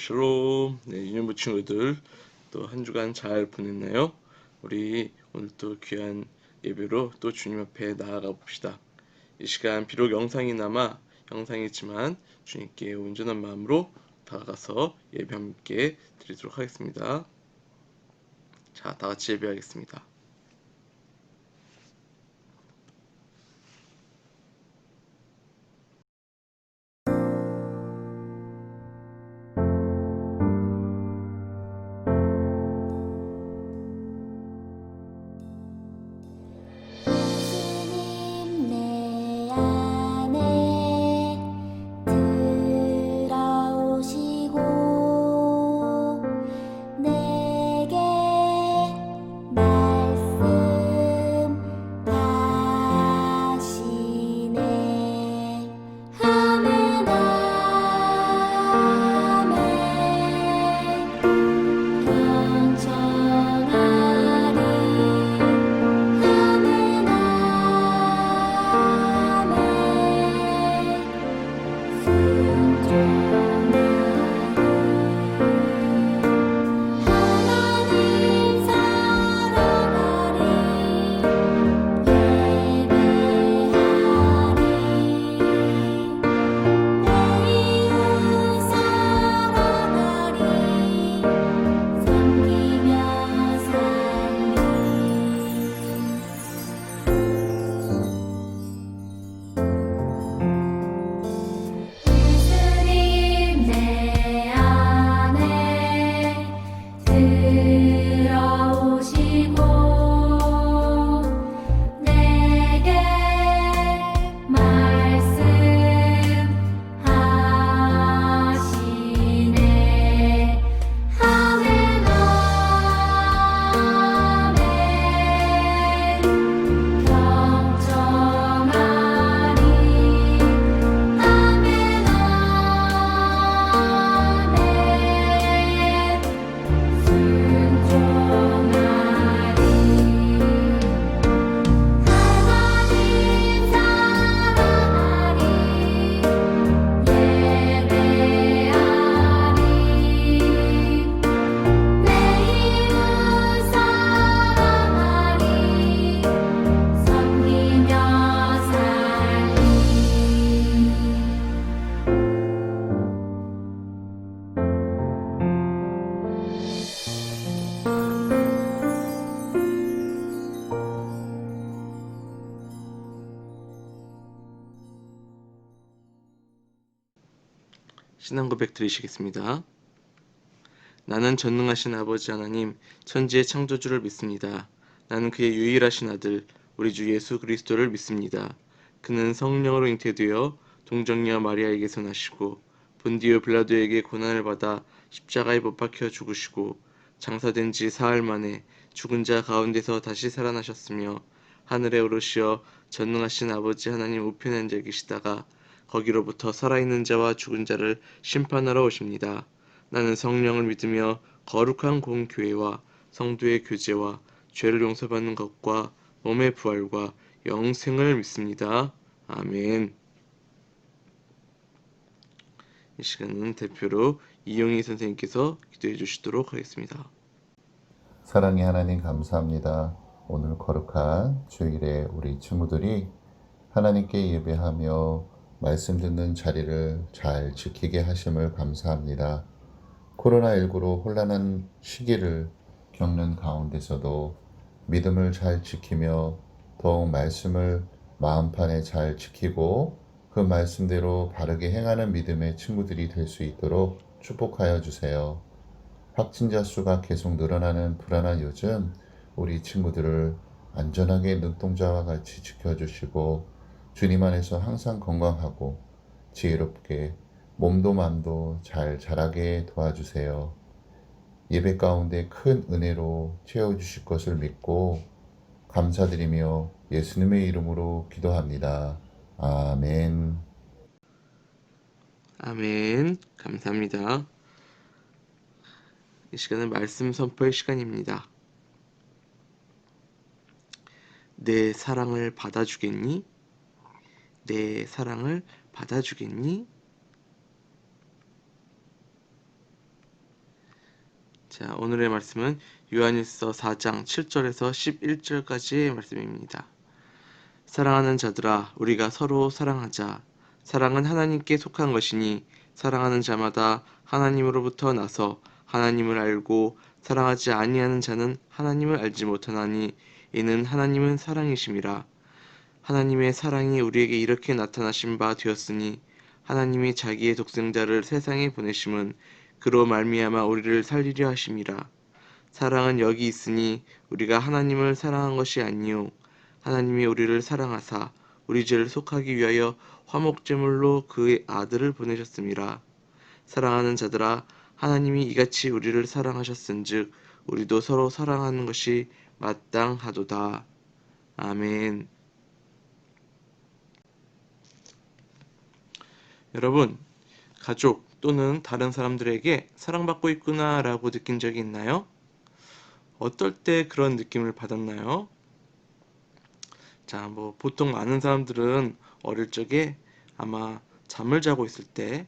샬롬. 네, 유년부 친구들 또 한 주간 잘 보냈나요? 우리 오늘 또 귀한 예배로 또 주님 앞에 나아가 봅시다. 이 시간 비록 영상이지만 주님께 온전한 마음으로 다가가서 예배 함께 드리도록 하겠습니다. 자, 다 같이 예배하겠습니다. 예수님 내 안에 들어오시고 내게 말씀하시네. 아멘 아멘. 경청하리. 아멘 아멘. 순종하리. 하나님 사랑하리. 예배하리. 내 이웃 사랑하리. 섬기며 살리. 예수님 내 안에 들어오시고 내게 말씀하시네. 아멘 아멘. 경청하리. 아멘 아멘. 순종하리. 하나님 사랑하리. 예배하리. 내 이웃 사랑하리. 섬기며 살리. 신앙 고백 드리시겠습니다. 나는 전능하신 아버지 하나님, 천지의 창조주를 믿습니다. 나는 그의 유일하신 아들, 우리 주 예수 그리스도를 믿습니다. 그는 성령으로 잉태되어 동정녀 마리아에게서 나시고 본디오 빌라도에게 고난을 받아 십자가에 못 박혀 죽으시고 장사된 지 사흘 만에 죽은 자 가운데서 다시 살아나셨으며 하늘에 오르시어 전능하신 아버지 하나님 우편에 앉아 계시다가 거기로부터 살아있는 자와 죽은 자를 심판하러 오십니다. 나는 성령을 믿으며 거룩한 공교회와 성도의 교제와 죄를 용서받는 것과 몸의 부활과 영생을 믿습니다. 아멘. 이 시간은 대표로 이용희 선생님께서 기도해 주시도록 하겠습니다. 사랑의 하나님 감사합니다. 오늘 거룩한 주일에 우리 친구들이 하나님께 예배하며 말씀 듣는 자리를 잘 지키게 하심을 감사합니다. 코로나19로 혼란한 시기를 겪는 가운데서도 믿음을 잘 지키며 더욱 말씀을 마음판에 잘 지키고 그 말씀대로 바르게 행하는 믿음의 친구들이 될 수 있도록 축복하여 주세요. 확진자 수가 계속 늘어나는 불안한 요즘 우리 친구들을 안전하게 눈동자와 같이 지켜주시고 주님 안에서 항상 건강하고 지혜롭게 몸도 마음도 잘 자라게 도와주세요. 예배 가운데 큰 은혜로 채워주실 것을 믿고 감사드리며 예수님의 이름으로 기도합니다. 아멘. 아멘. 감사합니다. 이 시간은 말씀 선포의 시간입니다. 내 사랑을 받아주겠니? 내 사랑을 받아주겠니? 자, 오늘의 말씀은 요한일서 4장 7절에서 11절까지의 말씀입니다. 사랑하는 자들아, 우리가 서로 사랑하자. 사랑은 하나님께 속한 것이니 사랑하는 자마다 하나님으로부터 나서 하나님을 알고 사랑하지 아니하는 자는 하나님을 알지 못하나니 이는 하나님은 사랑이심이라. 하나님의 사랑이 우리에게 이렇게 나타나신 바 되었으니 하나님이 자기의 독생자를 세상에 보내심은 그로 말미암아 우리를 살리려 하심이라. 사랑은 여기 있으니 우리가 하나님을 사랑한 것이 아니요 하나님이 우리를 사랑하사 우리 죄를 속하기 위하여 화목제물로 그의 아들을 보내셨음이라. 사랑하는 자들아, 하나님이 이같이 우리를 사랑하셨은즉 우리도 서로 사랑하는 것이 마땅하도다. 아멘. 여러분, 가족 또는 다른 사람들에게 사랑받고 있구나 라고 느낀 적이 있나요? 어떨 때 그런 느낌을 받았나요? 자, 보통 많은 사람들은 어릴 적에 아마 잠을 자고 있을 때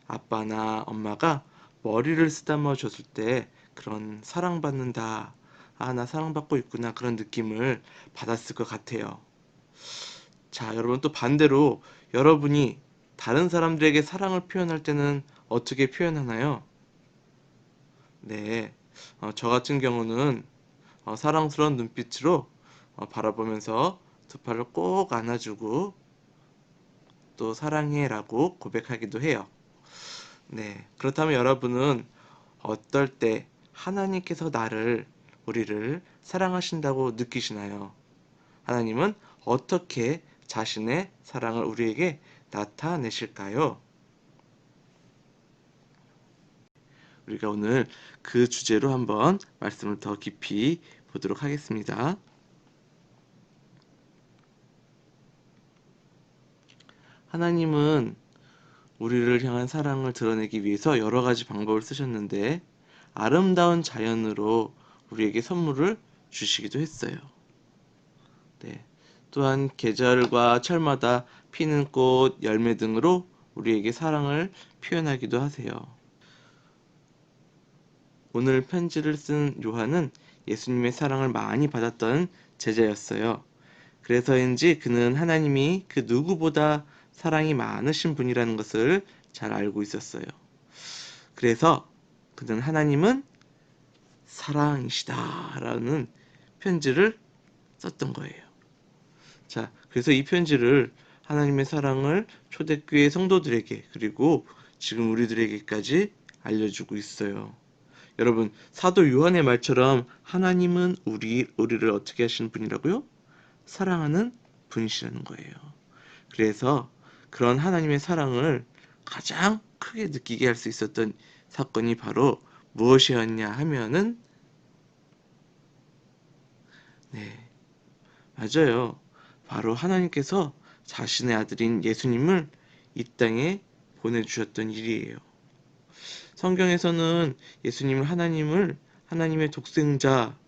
아빠나 엄마가 머리를 쓰다듬어 줬을 때 그런 사랑받는다, 나 사랑받고 있구나 그런 느낌을 받았을 것 같아요. 자, 여러분 또 반대로 여러분이 다른 사람들에게 사랑을 표현할 때는 어떻게 표현하나요? 네, 저 같은 경우는 사랑스러운 눈빛으로 바라보면서 두 팔을 꼭 안아주고 또 사랑해라고 고백하기도 해요. 네, 그렇다면 여러분은 어떨 때 하나님께서 우리를 사랑하신다고 느끼시나요? 하나님은 어떻게 자신의 사랑을 우리에게 나타내실까요? 우리가 오늘 그 주제로 한번 말씀을 더 깊이 보도록 하겠습니다. 하나님은 우리를 향한 사랑을 드러내기 위해서 여러 가지 방법을 쓰셨는데 아름다운 자연으로 우리에게 선물을 주시기도 했어요. 네. 또한 계절과 철마다 피는 꽃, 열매 등으로 우리에게 사랑을 표현하기도 하세요. 오늘 편지를 쓴 요한은 예수님의 사랑을 많이 받았던 제자였어요. 그래서인지 그는 하나님이 그 누구보다 사랑이 많으신 분이라는 것을 잘 알고 있었어요. 그래서 그는 하나님은 사랑이시다라는 편지를 썼던 거예요. 자, 그래서 이 편지를 하나님의 사랑을 초대교회 성도들에게 그리고 지금 우리들에게까지 알려주고 있어요. 여러분, 사도 요한의 말처럼 하나님은 우리를 어떻게 하시는 분이라고요? 사랑하는 분이시라는 거예요. 그래서 그런 하나님의 사랑을 가장 크게 느끼게 할 수 있었던 사건이 바로 무엇이었냐 하면은 네, 맞아요. 바로 하나님께서 자신의 아들인 예수님을 이 땅에 보내주셨던 일이에요. 성경에서는 하나님의 독생자,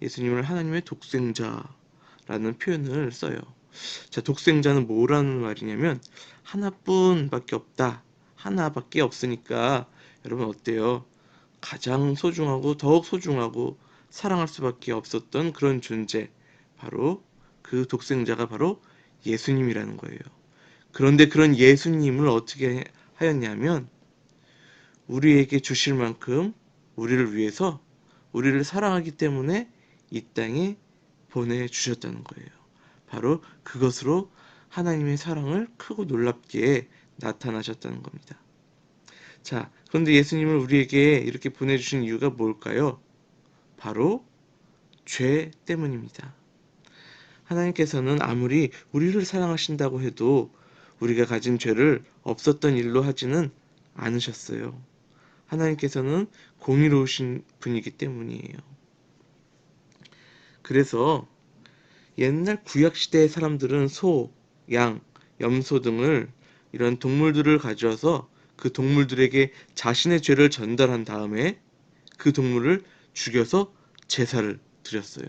예수님을 하나님의 독생자라는 표현을 써요. 자, 독생자는 뭐라는 말이냐면 하나뿐밖에 없다. 하나밖에 없으니까 여러분 어때요? 가장 소중하고 더욱 소중하고 사랑할 수밖에 없었던 그런 존재, 바로 그 독생자가 바로 예수님이라는 거예요. 그런데 그런 예수님을 어떻게 하였냐면 우리에게 주실 만큼 우리를 위해서 우리를 사랑하기 때문에 이 땅에 보내주셨다는 거예요. 바로 그것으로 하나님의 사랑을 크고 놀랍게 나타나셨다는 겁니다. 자, 그런데 예수님을 우리에게 이렇게 보내주신 이유가 뭘까요? 바로 죄 때문입니다. 하나님께서는 아무리 우리를 사랑하신다고 해도 우리가 가진 죄를 없었던 일로 하지는 않으셨어요. 하나님께서는 공의로우신 분이기 때문이에요. 그래서 옛날 구약시대의 사람들은 소, 양, 염소 등을 이런 동물들을 가져와서 그 동물들에게 자신의 죄를 전달한 다음에 그 동물을 죽여서 제사를 드렸어요.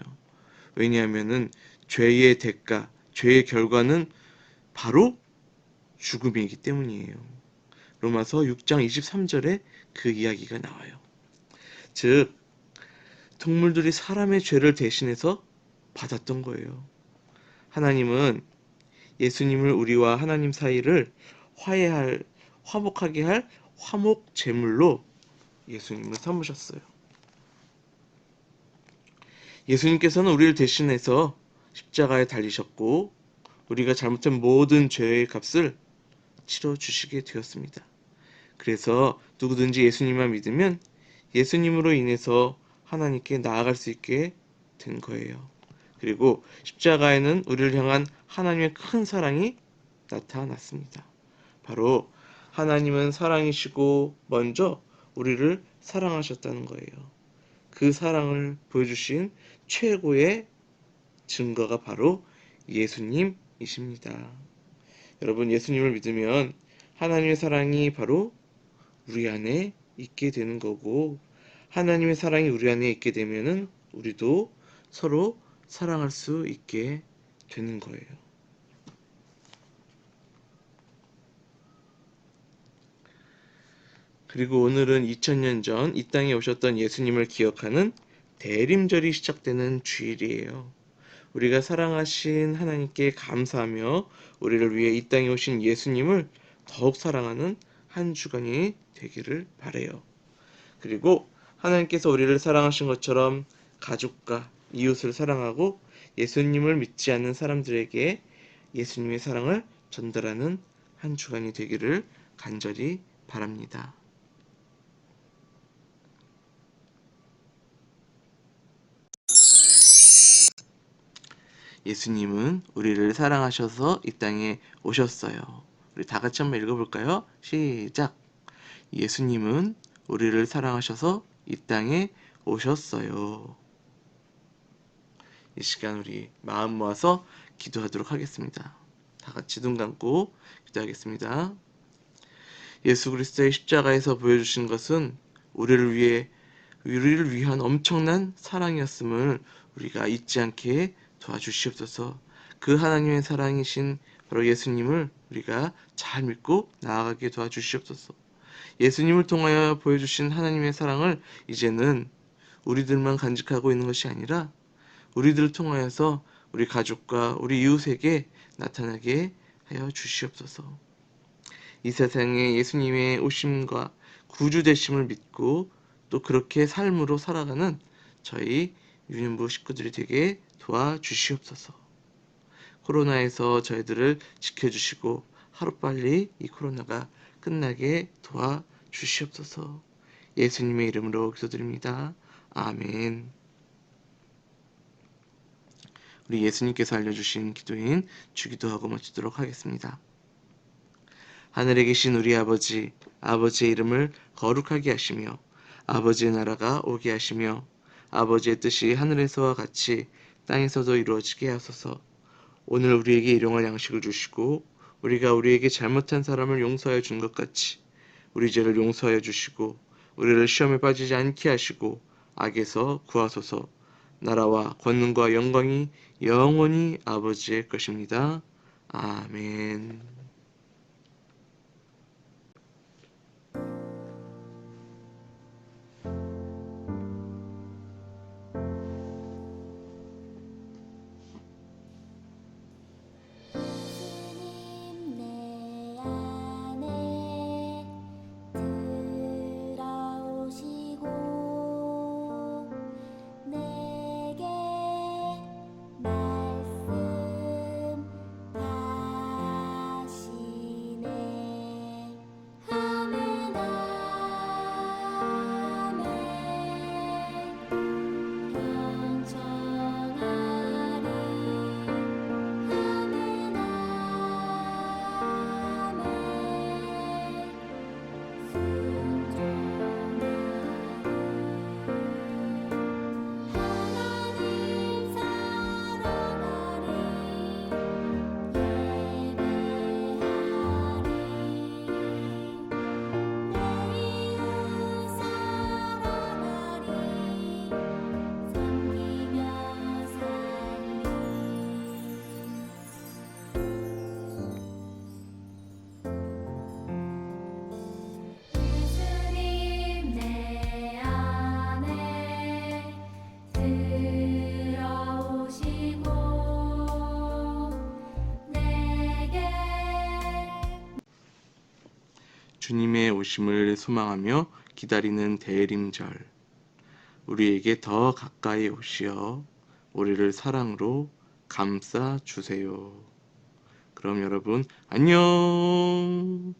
왜냐하면은 죄의 대가, 죄의 결과는 바로 죽음이기 때문이에요. 로마서 6장 23절에 그 이야기가 나와요. 즉 동물들이 사람의 죄를 대신해서 받았던 거예요. 하나님은 예수님을 우리와 하나님 사이를 화목하게 할 화목 제물로 예수님을 삼으셨어요. 예수님께서는 우리를 대신해서 십자가에 달리셨고 우리가 잘못한 모든 죄의 값을 치러 주시게 되었습니다. 그래서 누구든지 예수님만 믿으면 예수님으로 인해서 하나님께 나아갈 수 있게 된 거예요. 그리고 십자가에는 우리를 향한 하나님의 큰 사랑이 나타났습니다. 바로 하나님은 사랑이시고 먼저 우리를 사랑하셨다는 거예요. 그 사랑을 보여주신 최고의 증거가 바로 예수님이십니다. 여러분, 예수님을 믿으면 하나님의 사랑이 바로 우리 안에 있게 되는 거고, 하나님의 사랑이 우리 안에 있게 되면은 우리도 서로 사랑할 수 있게 되는 거예요. 그리고 오늘은 2000년 전 이 땅에 오셨던 예수님을 기억하는 대림절이 시작되는 주일이에요. 우리가 사랑하신 하나님께 감사하며 우리를 위해 이 땅에 오신 예수님을 더욱 사랑하는 한 주간이 되기를 바라요. 그리고 하나님께서 우리를 사랑하신 것처럼 가족과 이웃을 사랑하고 예수님을 믿지 않는 사람들에게 예수님의 사랑을 전달하는 한 주간이 되기를 간절히 바랍니다. 예수님은 우리를 사랑하셔서 이 땅에 오셨어요. 우리 다 같이 한번 읽어볼까요? 시작! 예수님은 우리를 사랑하셔서 이 땅에 오셨어요. 이 시간 우리 마음 모아서 기도하도록 하겠습니다. 다 같이 눈 감고 기도하겠습니다. 예수 그리스도의 십자가에서 보여주신 것은 우리를 위한 엄청난 사랑이었음을 우리가 잊지 않게 도와주시옵소서. 그 하나님의 사랑이신 바로 예수님을 우리가 잘 믿고 나아가게 도와주시옵소서. 예수님을 통하여 보여주신 하나님의 사랑을 이제는 우리들만 간직하고 있는 것이 아니라 우리들을 통하여서 우리 가족과 우리 이웃에게 나타나게 하여 주시옵소서. 이 세상에 예수님의 오심과 구주 되심을 믿고 또 그렇게 삶으로 살아가는 저희 유년부 식구들이 되게 도와주시옵소서. 코로나에서 저희들을 지켜주시고 하루빨리 이 코로나가 끝나게 도와주시옵소서. 예수님의 이름으로 기도드립니다. 아멘. 우리 예수님께서 알려주신 기도인 주기도하고 마치도록 하겠습니다. 하늘에 계신 우리 아버지, 아버지의 이름을 거룩하게 하시며 아버지의 나라가 오게 하시며 아버지의 뜻이 하늘에서와 같이 땅에서도 이루어지게 하소서. 오늘 우리에게 일용할 양식을 주시고 우리가 우리에게 잘못한 사람을 용서하여 준 것 같이 우리 죄를 용서하여 주시고 우리를 시험에 빠지지 않게 하시고 악에서 구하소서. 나라와 권능과 영광이 영원히 아버지의 것입니다. 아멘. 예수님 내 안에 들어오시고 내게 말씀하시고 주님의 오심을 소망하며 기다리는 대림절, 우리에게 더 가까이 오시어 우리를 사랑으로 감싸 주세요. 그럼 여러분 안녕.